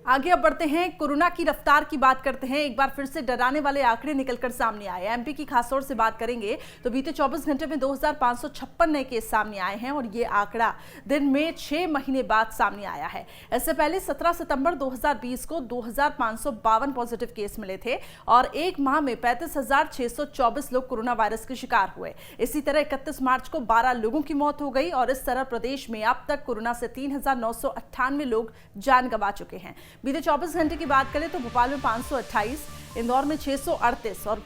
आगे अब बढ़ते हैं, कोरोना की रफ्तार की बात करते हैं। एक बार फिर से डराने वाले आंकड़े निकलकर सामने आए। एमपी की खासतौर से बात करेंगे तो बीते 24 घंटे में 2556 नए केस सामने आए हैं और ये आंकड़ा दिन में 6 महीने बाद सामने आया है। इससे पहले 17 सितंबर 2020 को 2552 पॉजिटिव केस मिले थे और एक माह में 35,624 लोग कोरोना वायरस के शिकार हुए। इसी तरह 31 मार्च को 12 लोगों की मौत हो गई और इस तरह प्रदेश में अब तक कोरोना से 3,998 लोग जान गंवा चुके हैं। बीते 24 घंटे की बात करें तो भोपाल में 528, इंदौर में 638 और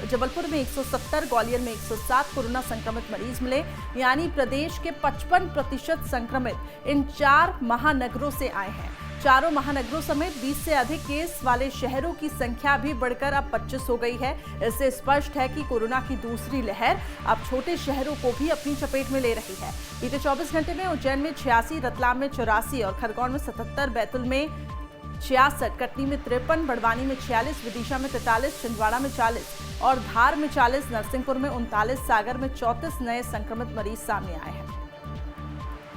जबलपुर में 170, ग्वालियर में 107 कोरोना संक्रमित मरीज मिले। यानी प्रदेश के 55% संक्रमित इन 4 महानगरों से आए हैं। चारों महानगरों समेत 20 से अधिक केस वाले शहरों की संख्या भी बढ़कर अब 25 हो गई है। इससे स्पष्ट है कि कोरोना की दूसरी लहर अब छोटे शहरों को भी अपनी चपेट में ले रही है। बीते 24 घंटे में उज्जैन में 86, रतलाम में 84 और खरगोन में 77, बैतूल में 66, कटनी में 53, बड़वानी में 46, विदिशा में 43, छिंदवाड़ा में 40 और धार में 40, नरसिंहपुर में 39, सागर में 34 नए संक्रमित मरीज सामने आए हैं।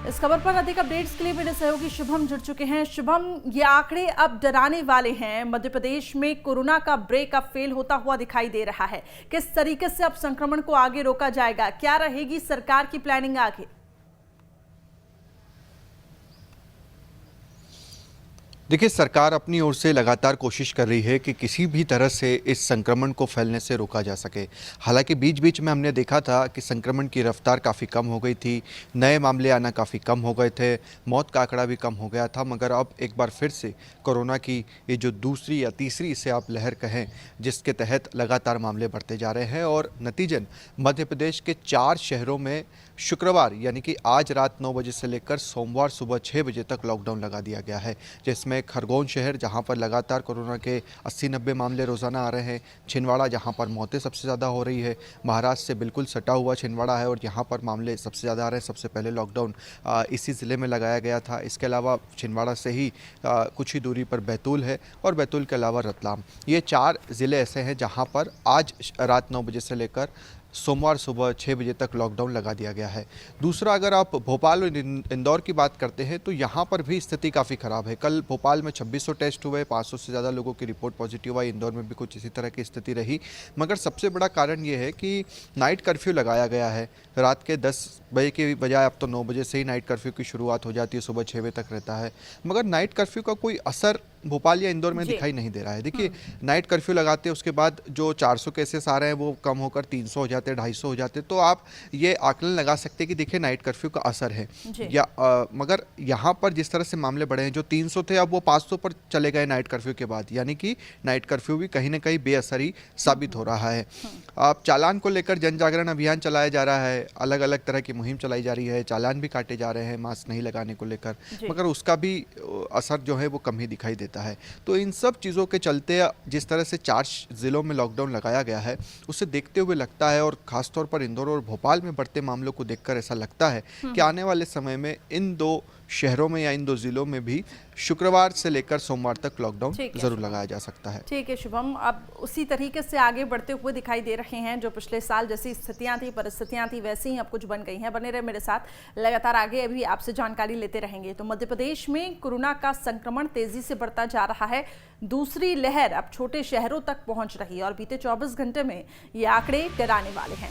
इस खबर पर अधिक अपडेट्स के लिए मेरे सहयोगी शुभम जुड़ चुके हैं। शुभम, ये आंकड़े अब डराने वाले हैं। मध्य प्रदेश में कोरोना का ब्रेक अब फेल होता हुआ दिखाई दे रहा है। किस तरीके से अब संक्रमण को आगे रोका जाएगा? क्या रहेगी सरकार की प्लानिंग आगे? देखिए, सरकार अपनी ओर से लगातार कोशिश कर रही है कि किसी भी तरह से इस संक्रमण को फैलने से रोका जा सके। हालांकि बीच बीच में हमने देखा था कि संक्रमण की रफ्तार काफ़ी कम हो गई थी, नए मामले आना काफ़ी कम हो गए थे, मौत का आंकड़ा भी कम हो गया था। मगर अब एक बार फिर से कोरोना की ये जो दूसरी या तीसरी इसे आप लहर कहें, जिसके तहत लगातार मामले बढ़ते जा रहे हैं और नतीजन मध्य प्रदेश के 4 शहरों में शुक्रवार यानी कि आज रात 9 बजे से लेकर सोमवार सुबह 6 बजे तक लॉकडाउन लगा दिया गया है। जिसमें खरगोन शहर, जहां पर लगातार कोरोना के 80-90 मामले रोज़ाना आ रहे हैं, छिंदवाड़ा जहां पर मौतें सबसे ज़्यादा हो रही है, महाराष्ट्र से बिल्कुल सटा हुआ छिंदवाड़ा है और यहाँ पर मामले सबसे ज़्यादा आ रहे हैं। सबसे पहले लॉकडाउन इसी ज़िले में लगाया गया था। इसके अलावा छिंदवाड़ा से ही कुछ ही दूरी पर बैतूल है और बैतूल के अलावा रतलाम। ये 4 ज़िले ऐसे हैं जहाँ पर आज रात 9 बजे से लेकर सोमवार सुबह 6 बजे तक लॉकडाउन लगा दिया गया है। दूसरा, अगर आप भोपाल और इंदौर की बात करते हैं तो यहाँ पर भी स्थिति काफ़ी ख़राब है। कल भोपाल में 2600 टेस्ट हुए, 500 से ज़्यादा लोगों की रिपोर्ट पॉजिटिव आई। इंदौर में भी कुछ इसी तरह की स्थिति रही। मगर सबसे बड़ा कारण ये है कि नाइट कर्फ्यू लगाया गया है। रात के 10 बजे की बजाय अब तो 9 बजे से ही नाइट कर्फ्यू की शुरुआत हो जाती है, सुबह 6 बजे तक रहता है। मगर नाइट कर्फ्यू का कोई असर भोपाल या इंदौर में दिखाई नहीं दे रहा है। देखिए, नाइट कर्फ्यू लगाते उसके बाद जो 400 केसेस आ रहे हैं वो कम होकर 300 हो जाते, 250 हो जाते, तो आप ये आकलन लगा सकते हैं कि देखिए नाइट कर्फ्यू का असर है या मगर यहाँ पर जिस तरह से मामले बढ़े हैं, जो 300 थे अब वो 500 पर चले गए नाइट कर्फ्यू के बाद। यानी कि नाइट कर्फ्यू भी कहीं ना कहीं बेअसरी साबित हो रहा है। अब चालान को लेकर जन जागरण अभियान चलाया जा रहा है, अलग अलग तरह की मुहिम चलाई जा रही है, चालान भी काटे जा रहे हैं मास्क नहीं लगाने को लेकर, मगर उसका भी असर जो है वो कम ही दिखाई देता है। तो इन सब चीज़ों के चलते जिस तरह से 4 जिलों में लॉकडाउन लगाया गया है, उसे देखते हुए लगता है और खासतौर पर इंदौर और भोपाल में बढ़ते मामलों को देखकर ऐसा लगता है कि आने वाले समय में इन 2 शहरों में या इन 2 जिलों में भी शुक्रवार से लेकर सोमवार तक लॉकडाउन जरूर लगाया जा सकता है। ठीक है शुभम, अब उसी तरीके से आगे बढ़ते हुए दिखाई दे रहे हैं। जो पिछले साल जैसी स्थितियां थी, परिस्थितियां थी, वैसे ही अब कुछ बन गई हैं। बने रहे मेरे साथ, लगातार आगे अभी आपसे जानकारी लेते रहेंगे। तो मध्य प्रदेश में कोरोना का संक्रमण तेजी से बढ़ता जा रहा है। दूसरी लहर अब छोटे शहरों तक पहुंच रही है और बीते 24 घंटे में ये आंकड़े डराने वाले हैं।